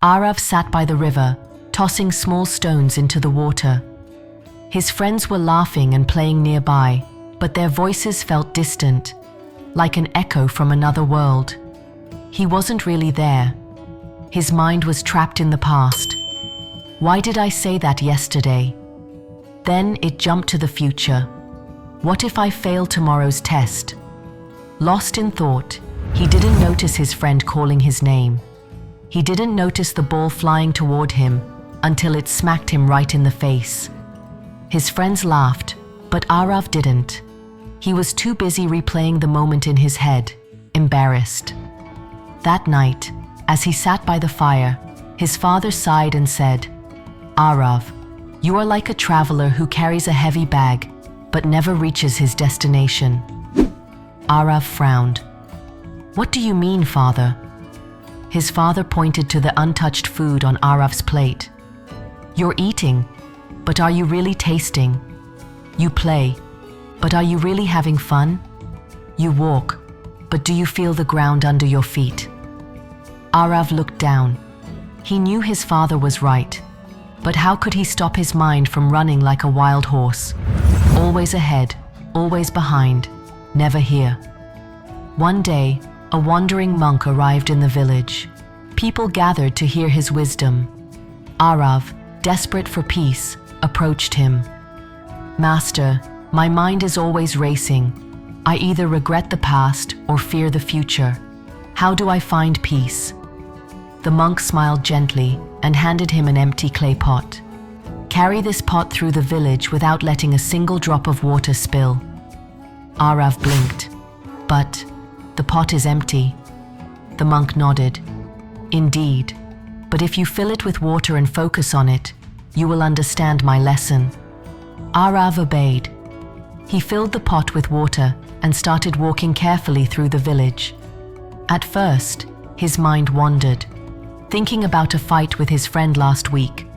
Aarav sat by the river, tossing small stones into the water. His friends were laughing and playing nearby, but their voices felt distant, like an echo from another world. He wasn't really there. His mind was trapped in the past. Why did I say that yesterday? Then it jumped to the future. What if I fail tomorrow's test? Lost in thought, he didn't notice his friend calling his name. He didn't notice the ball flying toward him until it smacked him right in the face. His friends laughed, but Aarav didn't. He was too busy replaying the moment in his head, embarrassed. That night, as he sat by the fire, his father sighed and said, "Aarav, you are like a traveler who carries a heavy bag, but never reaches his destination." Aarav frowned. "What do you mean, father?" His father pointed to the untouched food on Aarav's plate. "You're eating, but are you really tasting? You play, but are you really having fun? You walk, but do you feel the ground under your feet?" Aarav looked down. He knew his father was right, but how could he stop his mind from running like a wild horse? Always ahead, always behind, never here. One day, a wandering monk arrived in the village. People gathered to hear his wisdom. Aarav, desperate for peace, approached him. "Master, my mind is always racing. I either regret the past or fear the future. How do I find peace?" The monk smiled gently and handed him an empty clay pot. "Carry this pot through the village without letting a single drop of water spill." Aarav blinked. "But the pot is empty." The monk nodded. "Indeed, but if you fill it with water and focus on it, you will understand my lesson." Aarav obeyed. He filled the pot with water and started walking carefully through the village. At first, his mind wandered, thinking about a fight with his friend last week,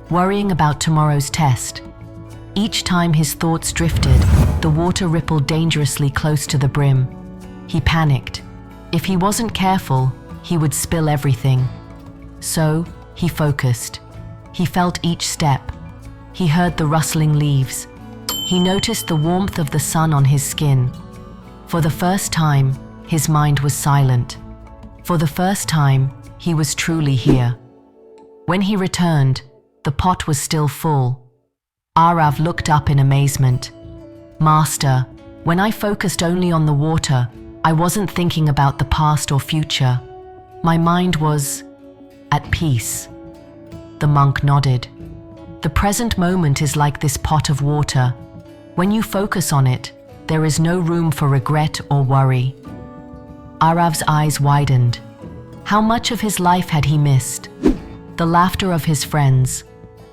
worrying about tomorrow's test. Each time his thoughts drifted, the water rippled dangerously close to the brim. He panicked. If he wasn't careful, he would spill everything. So, he focused. He felt each step. He heard the rustling leaves. He noticed the warmth of the sun on his skin. For the first time, his mind was silent. For the first time, he was truly here. When he returned, the pot was still full. Aarav looked up in amazement. "Master, when I focused only on the water, I wasn't thinking about the past or future. My mind was at peace." The monk nodded. "The present moment is like this pot of water. When you focus on it, there is no room for regret or worry." Aarav's eyes widened. How much of his life had he missed? The laughter of his friends,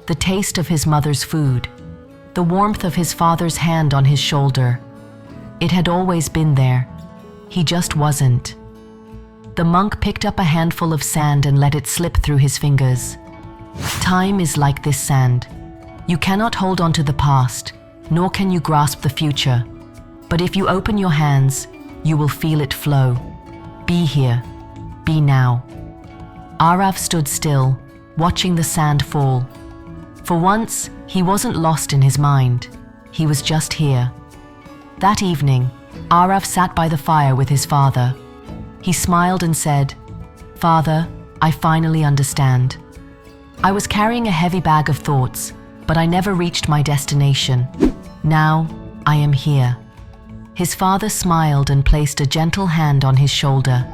the taste of his mother's food, the warmth of his father's hand on his shoulder. It had always been there. He just wasn't. The monk picked up a handful of sand and let it slip through his fingers. Time is like this sand. You cannot hold on to the past, nor can you grasp the future. But if you open your hands, you will feel it flow. Be here. Be now. Aarav stood still, watching the sand fall. For once, he wasn't lost in his mind. He was just here. That evening, Aarav sat by the fire with his father. He smiled and said, "Father, I finally understand. I was carrying a heavy bag of thoughts, but I never reached my destination. Now, I am here." His father smiled and placed a gentle hand on his shoulder.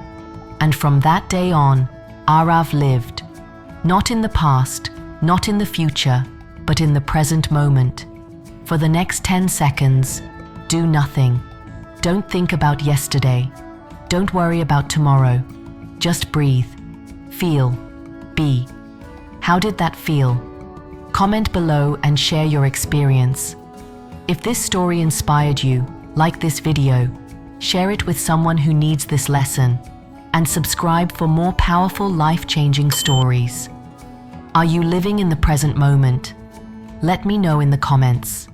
And from that day on, Aarav lived, not in the past, not in the future, but in the present moment. For the next 10 seconds, do nothing. Don't think about yesterday. Don't worry about tomorrow. Just breathe, feel, be. How did that feel? Comment below and share your experience. If this story inspired you, like this video, share it with someone who needs this lesson, and subscribe for more powerful life-changing stories. Are you living in the present moment? Let me know in the comments.